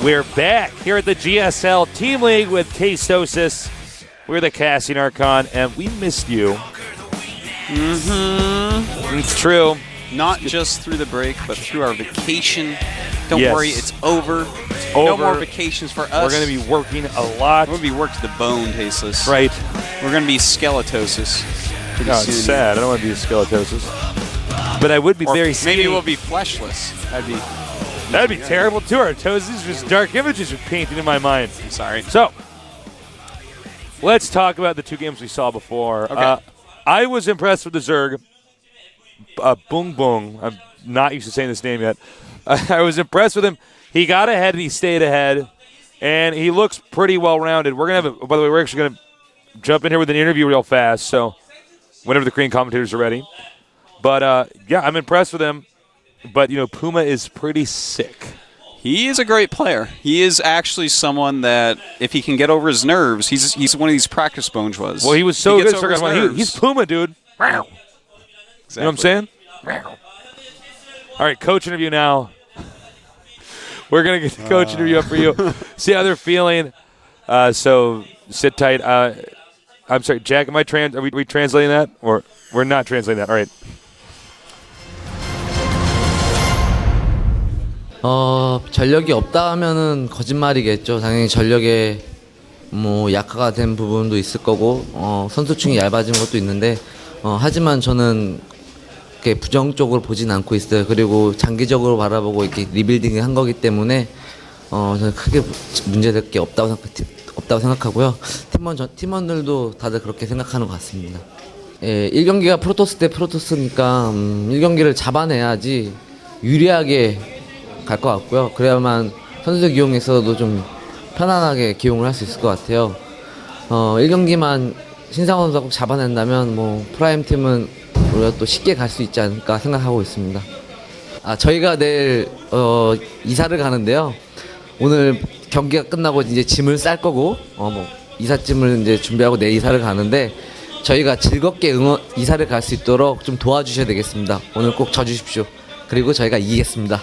We're back here at the GSL Team League with Tastosis. We're the Casting Archon, and we missed you. Mm-hmm. It's true. Not just through the break, but through our vacation. Don't Yes. worry, it's over. No more vacations for us. We're going to be working a lot. We're going to be worked to the bone, Tasteless. Right. We're going to be skeletosis. No, it's sad. I don't want to be a skeletosis. But I would be very skinny. Maybe we'll be fleshless. That'd be terrible, too. Our toes, these are just dark images are painted in my mind. I'm sorry. So, let's talk about the two games we saw before. Okay. I was impressed with the Zerg. Boong Boong. I'm not used to saying this name yet. I was impressed with him. He got ahead and he stayed ahead, and he looks pretty well-rounded. We're going to have by the way, we're actually going to jump in here with an interview real fast, so whenever the Korean commentators are ready. But, yeah, I'm impressed with him. But, Puma is pretty sick. He is a great player. He is actually someone that, if he can get over his nerves, he's one of these practice bourgeois. Well, he was so good. He's Puma, dude. Exactly. You know what I'm saying? All right, coach interview now. We're going to get the coach interview up for you. See how they're feeling. So sit tight. I'm sorry, Jack, are we translating that? Or we're not translating that? All right. 전력이 없다 하면은 거짓말이겠죠. 당연히 전력에 약화가 된 부분도 있을 거고 선수층이 얇아진 것도 있는데 하지만 저는 그렇게 부정적으로 보진 않고 있어요. 그리고 장기적으로 바라보고 이렇게 리빌딩을 한 거기 때문에 저는 크게 문제될 게 없다고 생각하고요. 팀원들도 다들 그렇게 생각하는 것 같습니다. 예, 1경기가 프로토스 대 프로토스니까 1경기를 잡아내야지 유리하게 갈 것 같고요. 그래야만 선수들 기용에서도 좀 편안하게 기용을 할 수 있을 것 같아요. 1경기만 신상호 선수가 꼭 잡아낸다면 프라임 팀은 우리가 또 쉽게 갈 수 있지 않을까 생각하고 있습니다. 저희가 내일 이사를 가는데요. 오늘 경기가 끝나고 이제 짐을 쌀 거고 이삿짐을 이제 준비하고 내일 이사를 가는데 저희가 즐겁게 이사를 갈 수 있도록 좀 도와주셔야 되겠습니다. 오늘 꼭 져주십시오. 그리고 저희가 이기겠습니다.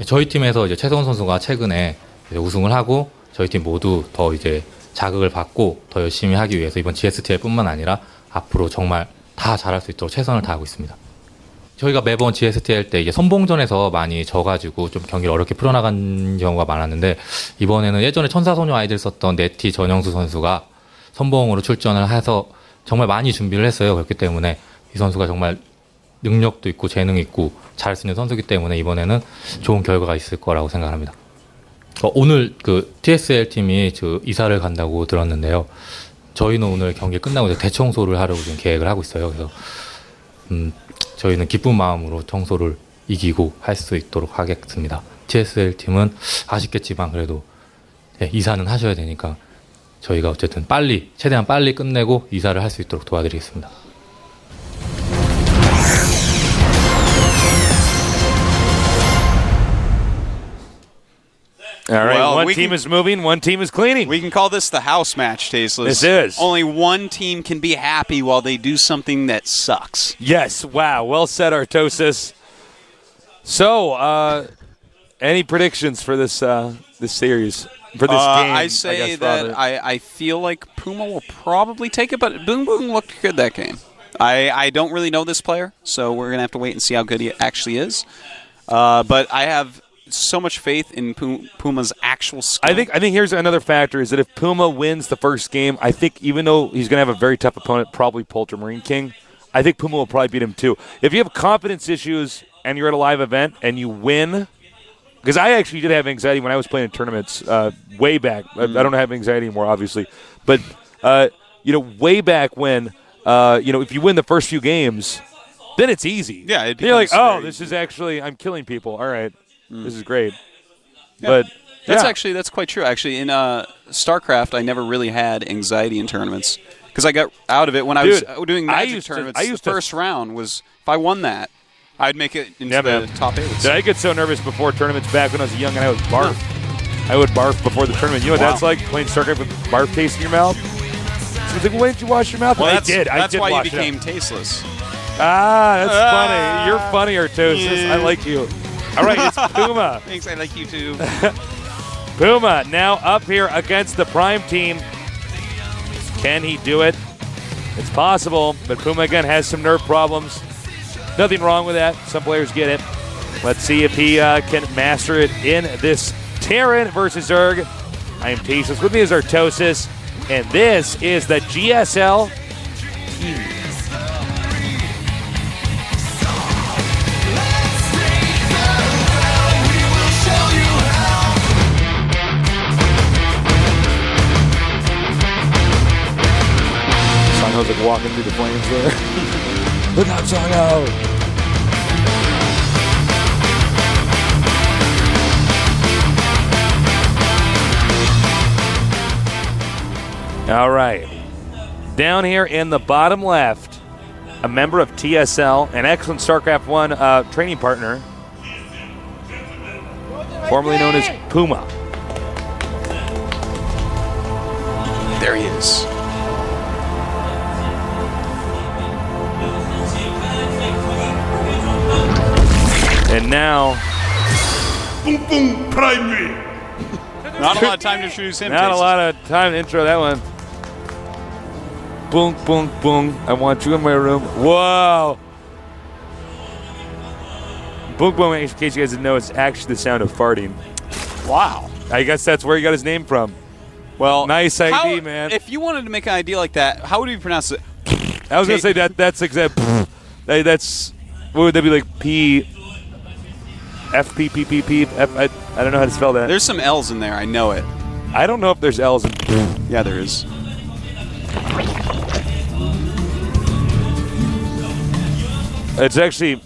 저희 팀에서 이제 최성훈 선수가 최근에 이제 우승을 하고 저희 팀 모두 더 이제 자극을 받고 더 열심히 하기 위해서 이번 GSTL뿐만 아니라 앞으로 정말 다 잘할 수 있도록 최선을 다하고 있습니다. 저희가 매번 GSTL 때 이제 선봉전에서 많이 져가지고 좀 경기를 어렵게 풀어나간 경우가 많았는데 이번에는 예전에 천사소녀 아이들 썼던 네티 전영수 선수가 선봉으로 출전을 해서 정말 많이 준비를 했어요. 그렇기 때문에 이 선수가 정말 능력도 있고 재능 있고 잘할 수 있는 선수이기 때문에 이번에는 좋은 결과가 있을 거라고 생각합니다. 오늘 그 TSL 팀이 이사를 간다고 들었는데요. 저희는 오늘 경기 끝나고 이제 대청소를 하려고 지금 계획을 하고 있어요. 그래서 저희는 기쁜 마음으로 청소를 이기고 할 수 있도록 하겠습니다. TSL 팀은 아쉽겠지만 그래도 이사는 하셔야 되니까 저희가 어쨌든 최대한 빨리 끝내고 이사를 할 수 있도록 도와드리겠습니다. All right, one team is moving, one team is cleaning. We can call this the house match, Tasteless. This is. Only one team can be happy while they do something that sucks. Yes, wow, well said, Artosis. So, any predictions for this series, for this game? I say that I feel like Puma will probably take it, but Boong Boong looked good that game. I don't really know this player, so we're going to have to wait and see how good he actually is. But I have so much faith in Puma's actual skill. I think here's another factor is that if Puma wins the first game, I think even though he's going to have a very tough opponent, probably Polter Marine King, I think Puma will probably beat him too. If you have confidence issues and you're at a live event and you win, because I actually did have anxiety when I was playing in tournaments way back. I don't have anxiety anymore, obviously. But, way back when, if you win the first few games, then it's easy. Yeah, it you're like, this easy. is actually, I'm killing people. All right. This is great. Yeah. But that's quite true. Actually, in StarCraft, I never really had anxiety in tournaments because I got out of it when I was doing Magic tournaments. The first round was, if I won that, I'd make it into the top 8. I get so nervous before tournaments back when I was young and I would barf. I would barf before the tournament. You know what that's like, playing StarCraft with barf taste in your mouth? So I was like, why didn't you wash your mouth? Well, I did. That's why you wash became tasteless. Ah, that's funny. You're funnier, Tosis. I like you. All right, it's Puma. Thanks, I like you too. Puma now up here against the Prime team. Can he do it? It's possible, but Puma again has some nerve problems. Nothing wrong with that. Some players get it. Let's see if he can master it in this Terran versus Zerg. I am Tasteless. With me is Artosis, and this is the GSL team. Sango's like walking through the flames there. Look out, Sango! All right. Down here in the bottom left, a member of TSL, an excellent StarCraft 1 training partner, formerly known as Puma. There he is. And now, Boom boom prime me. Not a lot of time to introduce him. not a Jason. lot of time to intro that one. Boom, boom, boom. I want you in my room. Whoa. Boom, boom, in case you guys didn't know, it's actually the sound of farting. Wow. I guess that's where he got his name from. Well, Nice ID, man. If you wanted to make an ID like that, how would you pronounce it? I was going to say that's exact. That's, what would that be like? P, F, P, P, P, P, F, I don't know how to spell that. There's some L's in there. I know it. I don't know if there's L's in. Yeah, there is. It's actually,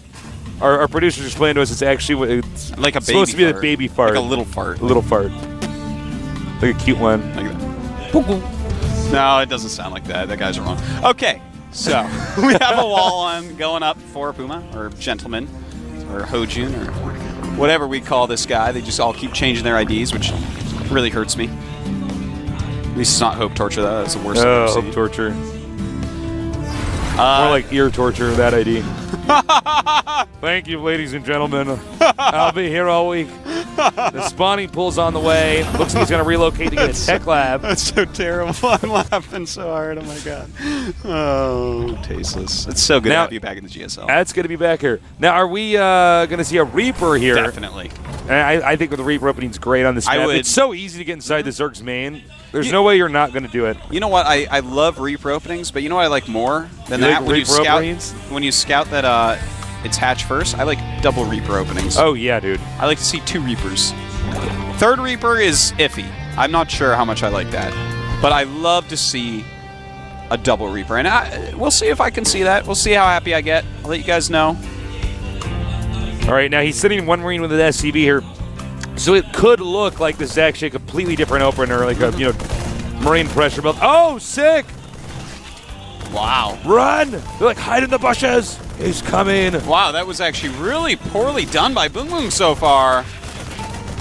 our producers explained to us it's actually, it's Like a baby supposed to be fart. the baby fart. Like a little fart. A little fart. Like a cute one. Like that. No, it doesn't sound like that. That guy's wrong. Okay, so we have a wall on going up for Puma, or Gentleman, or Hojun, or whatever we call this guy. They just all keep changing their IDs, which really hurts me. At least it's not Hope Torture, though. That's the worst thing I've Oh, seen. torture. More like ear torture, that ID. Thank you, ladies and gentlemen. I'll be here all week. The spawning pool's on the way. Looks like he's going to relocate to get a tech lab. That's so terrible. I'm laughing so hard. Oh, my God. Oh, tasteless. It's so good to Now- have you back in the GSL. That's going to be back here. Now, are we going to see a Reaper here? Definitely. And I think the Reaper opening's great on this I map. would- It's so easy to get inside the Zerg's main. There's no way you're not going to do it. You know what? I love Reaper openings, but you know what I like more than You that? like Reaper openings? When you scout that it's hatch first, I like double Reaper openings. Oh, yeah, dude. I like to see 2 Reapers. Third Reaper is iffy. I'm not sure how much I like that. But I love to see a double Reaper. And we'll see if I can see that. We'll see how happy I get. I'll let you guys know. All right, now he's sitting in one Marine with an SCV here. So it could look like this is actually a completely different opener, like a, Marine pressure build. Oh, sick! Wow. Run! They're like, hide in the bushes! He's coming! Wow, that was actually really poorly done by Boom Boom so far.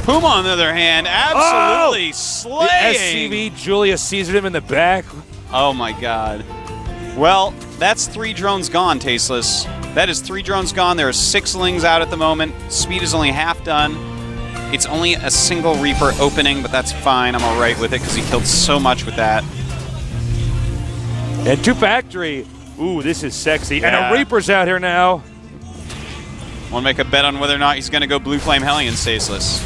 Puma, on the other hand, absolutely The slaying. SCV, Julius Caesared him in the back. Oh my God. Well, that's 3 drones gone, Tasteless. That is 3 drones gone. There are 6 lings out at the moment. Speed is only half done. It's only a single Reaper opening, but that's fine. I'm all right with it because he killed so much with that. And 2 factory. Ooh, this is sexy. And Yeah. a Reaper's out here now. Want to make a bet on whether or not he's going to go Blue Flame Hellion, Tasteless.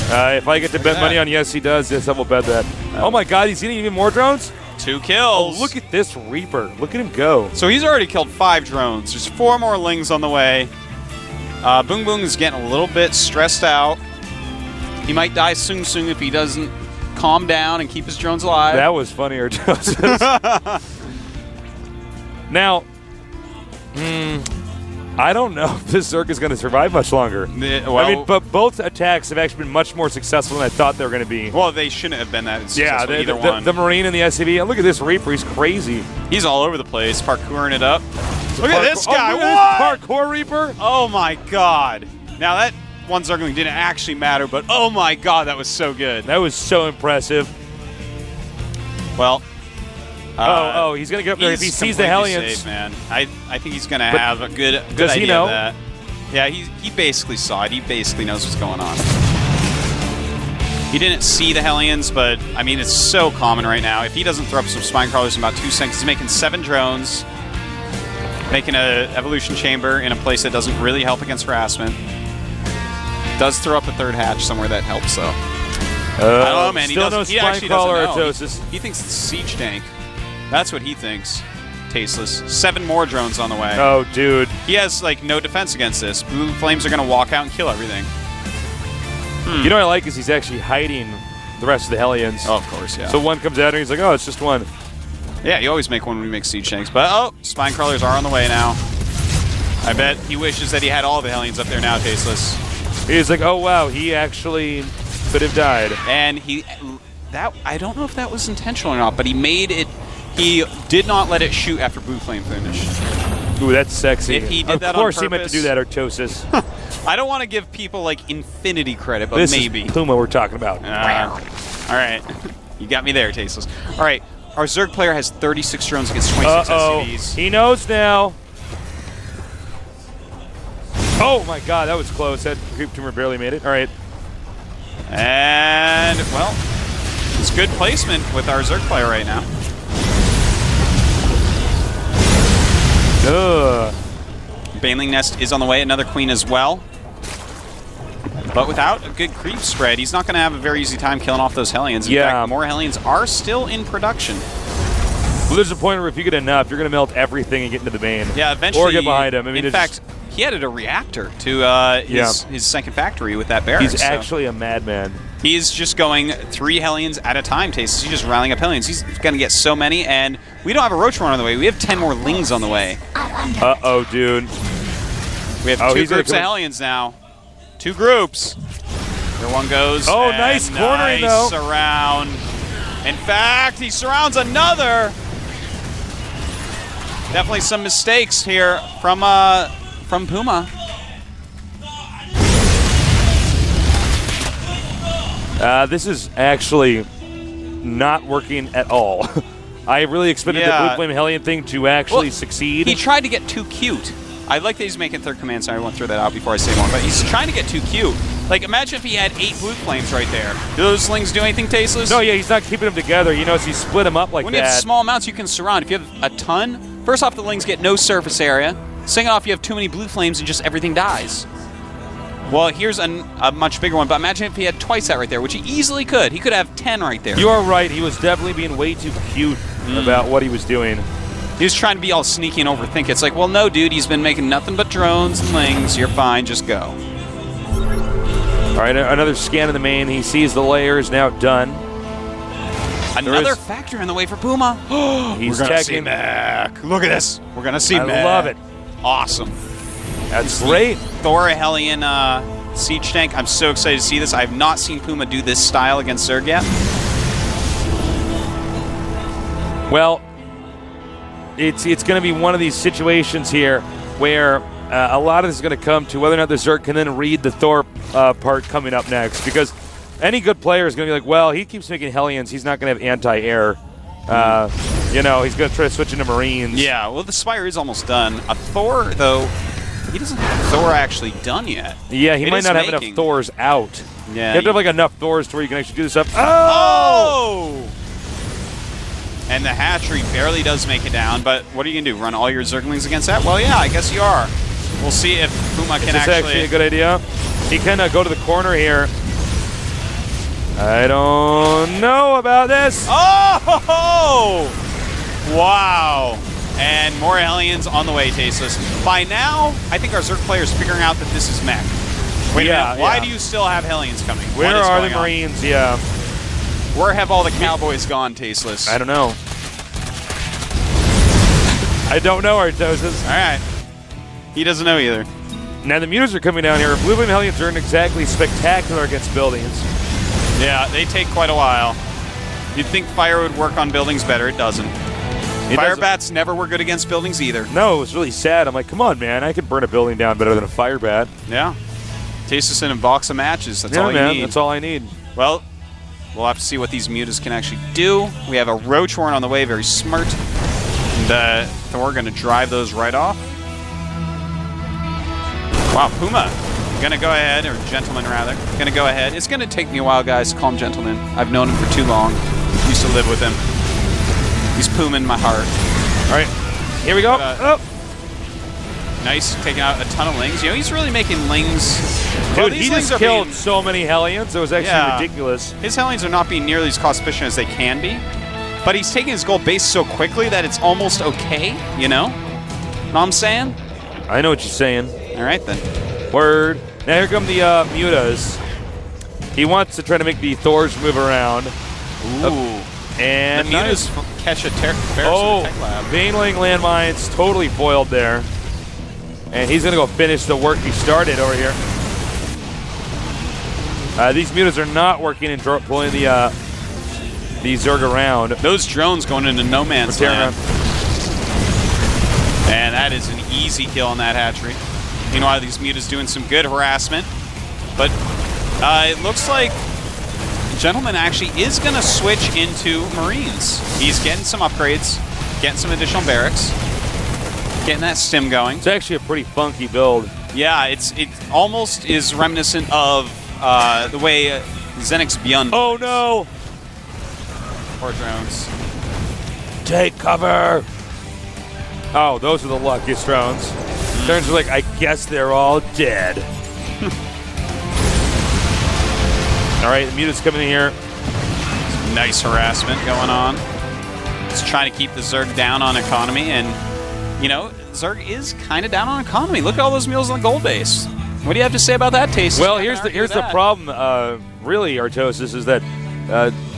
If I get to bet at money that. on yes, he does. Yes, I will bet that. Oh my God, he's getting even more drones? 2 Oh, kills. look at this Reaper. Look at him go. So he's already killed 5 drones. There's 4 more lings on the way. Boom Boom is getting a little bit stressed out. He might die soon if he doesn't calm down and keep his drones alive. That was funnier, Joseph. Now, I don't know if this Zerg is going to survive much longer. But both attacks have actually been much more successful than I thought they were going to be. Well, they shouldn't have been that Yeah, successful, either one. the Marine and the SCV. And look at this Reaper. He's crazy. He's all over the place, parkouring it up. Look at this Oh, guy. look at What? this parkour Reaper. Oh, my God. Now, that one Zergling didn't actually matter, but oh, my God, that was so good. That was so impressive. Well, He's going to get up there if he sees the completely Hellions. safe, man. I think he's going to have a good does he idea know? of that. Yeah, he basically saw it. He basically knows what's going on. He didn't see the Hellions, but, I mean, it's so common right now. If he doesn't throw up some Spine Crawlers in about 2 seconds, he's making 7 drones, making an Evolution Chamber in a place that doesn't really help against harassment. Does throw up a 3rd hatch somewhere that helps, though. I don't know, man. Still no Spine Crawler Artosis. He thinks it's a siege tank. That's what he thinks. Tasteless. 7 more drones on the way. Oh, dude. He has, like, no defense against this. Blue Flames are going to walk out and kill everything. You know what I like is he's actually hiding the rest of the Hellions. Oh, of course, yeah. So one comes out and he's like, oh, it's just one. Yeah, you always make one when you make siege tanks. But, Spine Crawlers are on the way now. I bet he wishes that he had all the Hellions up there now, Tasteless. He's like, oh, wow, he actually could have died. And I don't know if that was intentional or not, but he made it. He did not let it shoot after Blue Flame finished. Ooh, that's sexy. If he did that of course on he meant to purpose- do that, Artosis. I don't want to give people like infinity credit, but This maybe. is Puma we're talking about. All right, you got me there, Tasteless. All right, our Zerg player has 36 drones against 26 SCVs. He knows now. Oh my God, that was close. That creep tumor barely made it. All right. And well, it's good placement with our Zerg player right now. Ugh. Baneling Nest is on the way, another queen as well. But without a good creep spread, he's not going to have a very easy time killing off those Hellions. In fact, more Hellions are still in production. Well, there's a point where if you get enough, you're going to melt everything and get into the Bane. Yeah, eventually. Or get behind him. I mean, in fact, he added a reactor to his second factory with that barracks. He's actually a madman. He's just going 3 Hellions at a time, Tastes. He's just rallying up Hellions. He's going to get so many, and we don't have a Roach Runner on the way. We have 10 more Lings on the way. Uh-oh, dude. We have 2 groups of Hellions now. 2 groups. There one goes. Oh, nice cornering, though. Surround. In fact, he surrounds another. Definitely some mistakes here from Puma. This is actually not working at all. I really expected the Blue Flame Hellion thing to actually succeed. He tried to get too cute. I like that he's making 3rd command, so I won't throw that out before I say more, but he's trying to get too cute. Like, imagine if he had 8 Blue Flames right there. Do those slings do anything, Tasteless? No, yeah, he's not keeping them together. You notice he split them up like when that. When you have small amounts, you can surround. If you have a ton, first off, the Lings get no surface area. Second off, you have too many Blue Flames and just everything dies. Well, here's a much bigger one, but imagine if he had twice that right there, which he easily could. He could have 10 right there. You are right. He was definitely being way too cute about what he was doing. He was trying to be all sneaky and overthink it. It's like, well, no, dude, he's been making nothing but drones and Lings. You're fine. Just go. All right, another scan of the main. He sees the layers now done. Another factor in the way for Puma. He's We're going to see checking. Mech. Look at this. We're going to see Mech. I love it. Awesome. That's great. Thor Hellion Siege Tank. I'm so excited to see this. I have not seen Puma do this style against Zerg yet. Well, it's going to be one of these situations here where a lot of this is going to come to whether or not the Zerg can then read the Thor part coming up next. Because any good player is going to be like, well, he keeps making Hellions. He's not going to have anti-air. He's going to try to switch into Marines. Yeah, well, the Spire is almost done. A Thor, though, he doesn't have Thor actually done yet. Yeah, he might not have enough Thors out. Yeah, you have to have like enough Thors to where you can actually do this up. Oh! And the hatchery barely does make it down, but what are you going to do? Run all your Zerglings against that? Well, yeah, I guess you are. We'll see if Puma can Is this actually a good idea? He can go to the corner here. I don't know about this. Oh! Wow. And more Hellions on the way, Tasteless. By now, I think our Zerg player is figuring out that this is mech. Wait a minute. Why do you still have Hellions coming? Where are the Marines? Yeah. Where have all the cowboys gone, Tasteless? I don't know. I don't know, Artosis. All right. He doesn't know either. Now the mutas are coming down here. Blue Flame Hellions aren't exactly spectacular against buildings. Yeah, they take quite a while. You'd think fire would work on buildings better. It doesn't. Fire bats never were good against buildings either. No, it was really sad. I'm like, come on, man. I could burn a building down better than a fire bat. Yeah. Tasteless in a box of matches. That's all you man, need. that's all I need. Well, We'll have to see what these mutas can actually do. We have a Roach Horn on the way, very smart. And Thor going to drive those right off. Wow, Puma gonna go ahead, or Gentleman rather, gonna go ahead. It's gonna take me a while, guys, to call him Gentleman. I've known him for too long. Used to live with him. He's Puma in my heart. All right, here we go. Nice, taking out a ton of Lings. You know, he's really making Lings. Dude, he just killed so many Hellions. It was actually ridiculous. His Hellions are not being nearly as cost efficient as they can be, but he's taking his gold base so quickly that it's almost okay, you know? Know what I'm saying? I know what you're saying. All right, then. Word. Now here come the mutas. He wants to try to make the Thors move around. Ooh. And the mutas catch a Tech Lab. Baneling landmines totally foiled there. And he's going to go finish the work he started over here. These mutas are not working in pulling the Zerg around. Those drones going into no man's land. And that is an easy kill on that hatchery. Meanwhile, these mutas doing some good harassment. But it looks like Gentleman actually is going to switch into Marines. He's getting some upgrades, getting some additional barracks, getting that stim going. It's actually a pretty funky build. Yeah, it almost is reminiscent of the way Zenix Beyond. Oh no! Poor drones. Take cover! Oh, those are the luckiest drones. Turns are like, I guess they're all dead. All right, the muta's coming in here. Some nice harassment going on. Just trying to keep the Zerg down on economy, and you know, Zerg is kind of down on economy. Look at all those mules on the gold base. What do you have to say about that, Taste? Well, here's the problem. Really, Artosis, is that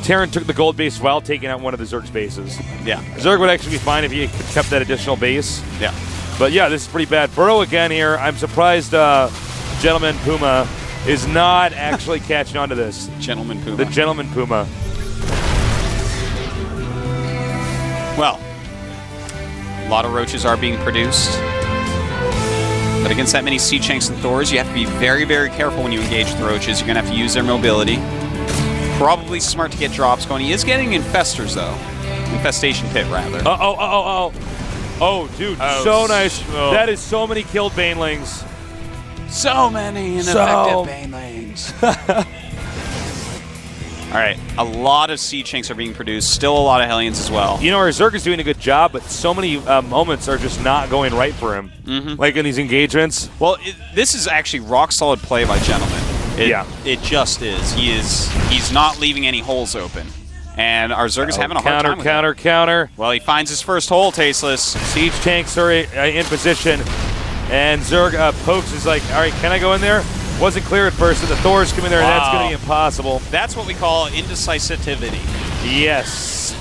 Terran took the gold base while taking out one of the Zerg's bases. Yeah. Zerg would actually be fine if he kept that additional base. Yeah. But yeah, this is pretty bad. Burrow again here. I'm surprised Gentleman Puma is not actually catching on to this. Gentleman Puma. The Gentleman Puma. Well, a lot of roaches are being produced. But against that many Sea Chanks and Thors, you have to be very, very careful when you engage the roaches. You're going to have to use their mobility. Probably smart to get drops going. He is getting infestors, though. Infestation pit, rather. Oh, dude, so nice. Oh. That is so many killed Banelings. So many ineffective Banelings. All right, a lot of Sea Chanks are being produced. Still a lot of Hellions as well. You know, our Zerg is doing a good job, but so many moments are just not going right for him. Like in these engagements. Well, this is actually rock solid play by Gentleman. It just is. He's not leaving any holes open. And our Zerg is having a hard time with counter. Well, he finds his first hole, Tasteless. Siege tanks are in position. And Zerg pokes is like, all right, can I go in there? Wasn't clear at first, and the Thors come in there, and that's going to be impossible. That's what we call indecisivity. Yes.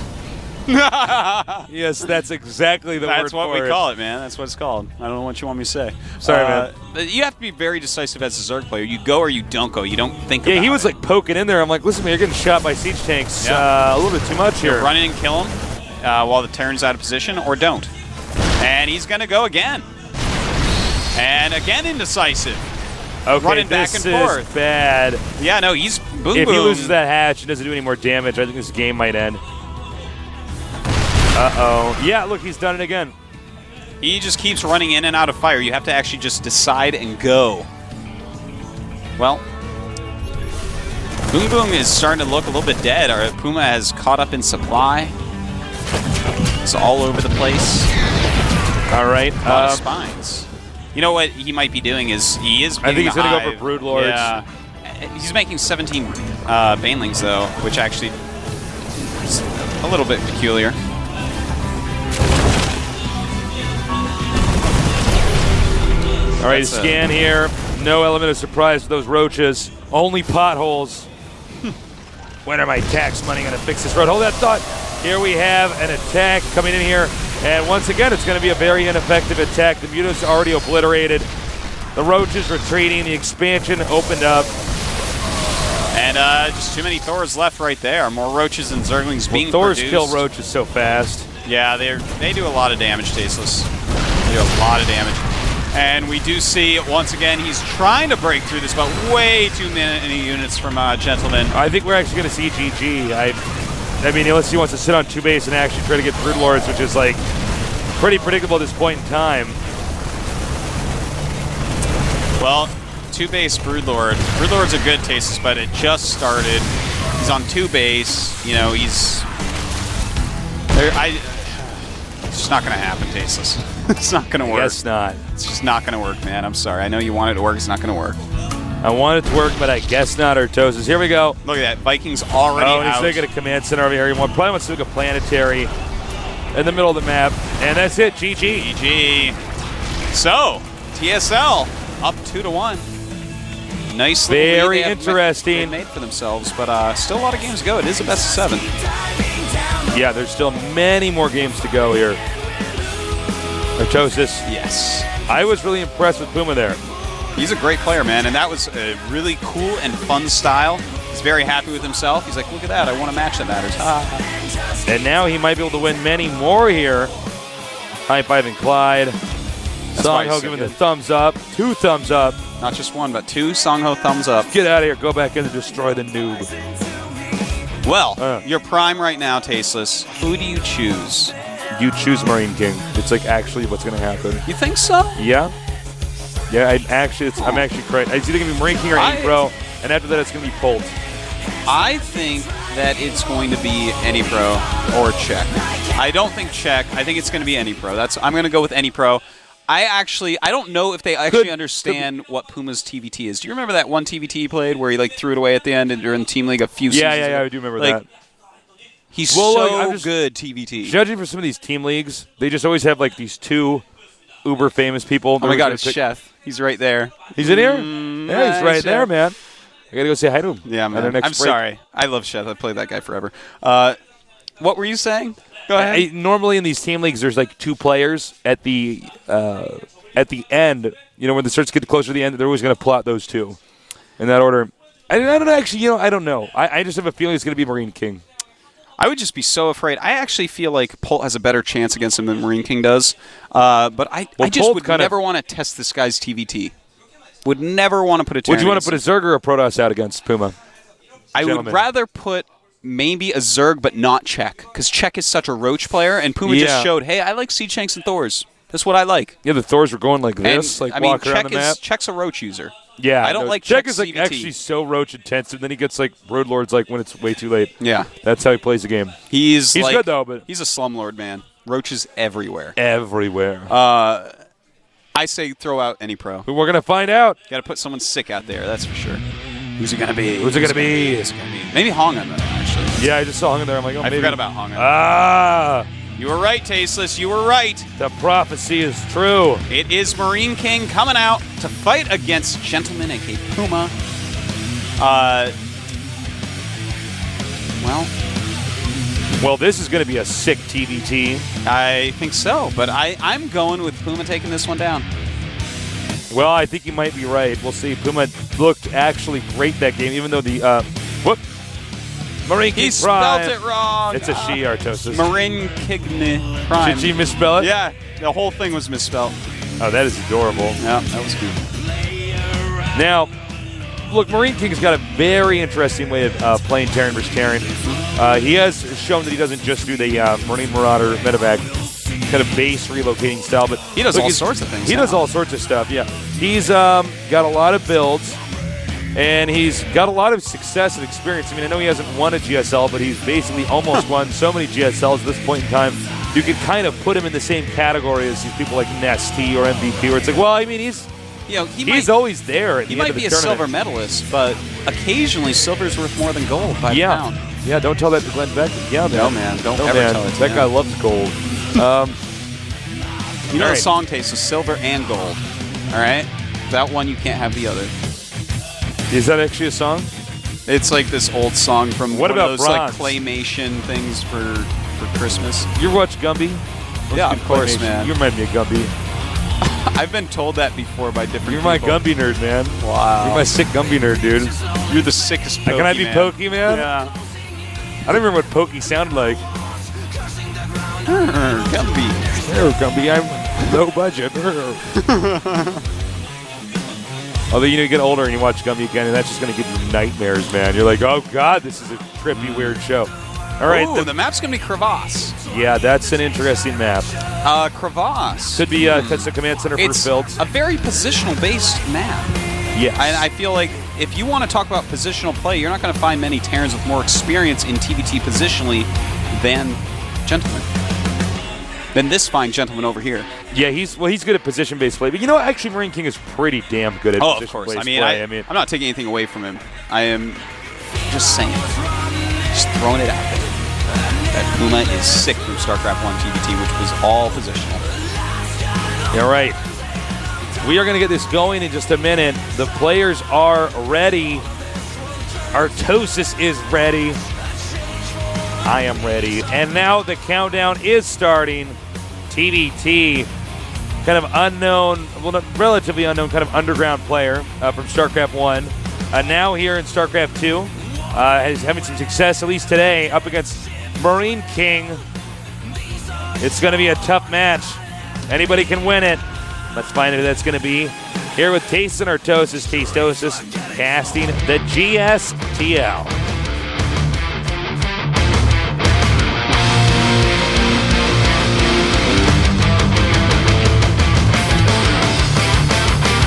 Yes, that's exactly the word for it. That's what we call it, man. That's what it's called. I don't know what you want me to say. Sorry, man. You have to be very decisive as a Zerg player. You go or you don't go. You don't think about it. Yeah, he was like poking in there. I'm like, listen, man, you're getting shot by siege tanks a little bit too much here. Run in and kill him while the Terran's out of position, or don't. And he's going to go again. And again indecisive. Okay, running back and forth. This is bad. Yeah, no, he's boom. If he loses that hatch and doesn't do any more damage, I think this game might end. Uh-oh. Yeah, look, he's done it again. He just keeps running in and out of fire. You have to actually just decide and go. Well, Boom Boom is starting to look a little bit dead. Our Puma has caught up in supply. It's all over the place. All right. A lot of spines. You know what he might be doing is he is. I think he's going to go for Broodlords. Yeah. He's making 17 Banelings, though, which actually is a little bit peculiar. All right, scan here. No element of surprise for those roaches. Only potholes. When are my tax money going to fix this road? Hold that thought. Here we have an attack coming in here. And once again, it's going to be a very ineffective attack. The mutants already obliterated. The roaches retreating. The expansion opened up. And just too many Thors left right there. More roaches and Zerglings being Thors produced. kill roaches so fast. Yeah, they do a lot of damage, Tasteless. They do a lot of damage. And we do see, once again, he's trying to break through this, but way too many units from Gentleman. I think we're actually going to see GG. I mean, unless he wants to sit on 2 base and actually try to get Brood Lords, which is like pretty predictable at this point in time. Well, 2 base Broodlord. Broodlord's a good Tasteless, but it just started. He's on 2 base. You know, he's. It's just not going to happen, Tasteless. It's not going to work. Guess not. It's just not going to work, man. I'm sorry. I know you want it to work. It's not going to work. I want it to work, but I guess not, Artosis. Here we go. Look at that. Vikings already and out. he's making a command center over here. He probably wants to make a planetary in the middle of the map. And that's it. GG. GG. So, TSL up 2-1. Nice little lead Very they have interesting. made for themselves, but still a lot of games to go. It is a best of 7. Yeah, there's still many more games to go here. Artosis. Yes. I was really impressed with Puma there. He's a great player, man, and that was a really cool and fun style. He's very happy with himself. He's like, look at that, I won a match that matters. And now he might be able to win many more here. High fiving Clyde. why he's Songho so giving good. the thumbs up. 2 thumbs up. Not just 1, but 2. Songho thumbs up. Get out of here. Go back in and destroy the noob. Well, your prime right now, Tasteless. Who do you choose? You choose Marine King. It's like actually what's going to happen. You think so? Yeah. Yeah, I'm actually crazy. It's either going to be Marine King or Any Pro, and after that it's going to be Bolt. I think that it's going to be Any Pro or Czech. I don't think Czech. I think it's going to be Any Pro. I'm going to go with Any Pro. I don't know if they actually understand what Puma's TVT is. Do you remember that one TVT he played where he like threw it away at the end during Team League a few seasons ago? Yeah, I do remember Like, that. He's I'm just good TVT. Judging for some of these team leagues, they just always have like these 2 uber famous people. Oh my God, it's Chef. He's right there. He's in here? Yeah, he's right there, man. I got to go say hi to him. Yeah, man. I'm sorry. I love Chef. I played that guy forever. What were you saying? Go ahead. Normally in these team leagues, there's like 2 players at the end. You know, when the starts get closer to the end, they're always going to pull out those 2 in that order. I don't actually. You know, I don't know. I just have a feeling it's going to be Marine King. I would just be so afraid. I actually feel like Polt has a better chance against him than Marine King does. But I just Polt would never want to test this guy's TVT. Would never want to put a Terran Would you want to put a Zerg or a Protoss out against Puma? I would rather put maybe a Zerg, but not Czech. Because Czech is such a Roach player, and Puma just showed, hey, I like Siege Tanks and Thors. That's what I like. Yeah, the Thors were going like this, and, like walking around the map. Czech's a Roach user. Yeah, I don't like Czech Czech's is like CVT. actually so Roach intensive. Then he gets like Brood Lords like when it's way too late. Yeah, that's how he plays the game. He's like, good though, but he's a slumlord, man. Roaches everywhere. Everywhere. I say throw out Any Pro. But we're gonna find out. Got to put someone sick out there. That's for sure. Who's it gonna be? Who's it gonna be? Maybe Hongan, actually. Yeah, I just saw Hongan there. I'm like, oh, I maybe. forgot about Hongan. Ah, you were right, Tasteless. You were right. the prophecy is true. It is Marine King coming out to fight against Gentleman, aka Puma. Well, this is going to be a sick TVT. I think so, but I'm going with Puma taking this one down. Well, I think you might be right. We'll see. Puma looked actually great that game, even though the Marine King He Prime. spelled it wrong. It's a she, Artosis. Marine King Prime. Did she misspell it? Yeah, the whole thing was misspelled. Oh, that is adorable. Yeah, that was good. Now, look, Marine King's got a very interesting way of playing Terran versus Terran. He has shown that he doesn't just do the Marine Marauder medevac kind of base relocating style, but he does all sorts of things. He does all sorts of stuff, yeah. He's got a lot of builds, and he's got a lot of success and experience. I mean, I know he hasn't won a GSL, but he's basically almost won so many GSLs at this point in time. You could kind of put him in the same category as these people like Nesty or MVP, where it's like, well, I mean, he's always there at the end might of the be a tournament. silver medalist, but occasionally silver's worth more than gold by the pound. Yeah, don't tell that to Glenn Beck. Yeah, man. No, man. Don't ever tell it to That him. guy loves gold. You know the song tastes of silver and gold. All right? Without one, you can't have the other. Is that actually a song? It's like this old song from What one about of those bronze? like claymation things for Christmas. You watch Gumby? Yeah, of course, man. You remind me of Gumby. I've been told that before by different You're my people. Gumby nerd, man. Wow. You're my sick Gumby nerd, dude. You're the sickest Pokey, Can I be man. Pokey, man? Yeah. I don't remember what Pokey sounded like. Gumby. There, Gumby. Low budget. Although, you get older and you watch Gummy again, and that's just going to give you nightmares, man. You're like, oh, God, this is a trippy, weird show. All right. Ooh, the map's going to be Crevasse. Yeah, that's an interesting map. Crevasse. Could be because the command center It's for builds. a very positional-based map. Yes. And I feel like if you want to talk about positional play, you're not going to find many Terrans with more experience in TBT positionally than Gentleman. Than this fine gentleman over here. Yeah, he's good at position-based play. But actually, Marine King is pretty damn good at Of position-based course. play. I'm not taking anything away from him. I am just saying. Just throwing it out there. That Puma is sick from StarCraft 1 TBT, which was all positional. All right. We are going to get this going in just a minute. The players are ready. Artosis is ready. I am ready. And now the countdown is starting. TBT, kind of unknown, well, not relatively unknown, kind of underground player from StarCraft 1. Now here in StarCraft 2, is having some success, at least today, up against Marine King. It's going to be a tough match. Anybody can win it. Let's find out who that's going to be. Here with Taste and Artosis, Tastosis, casting the GSTL.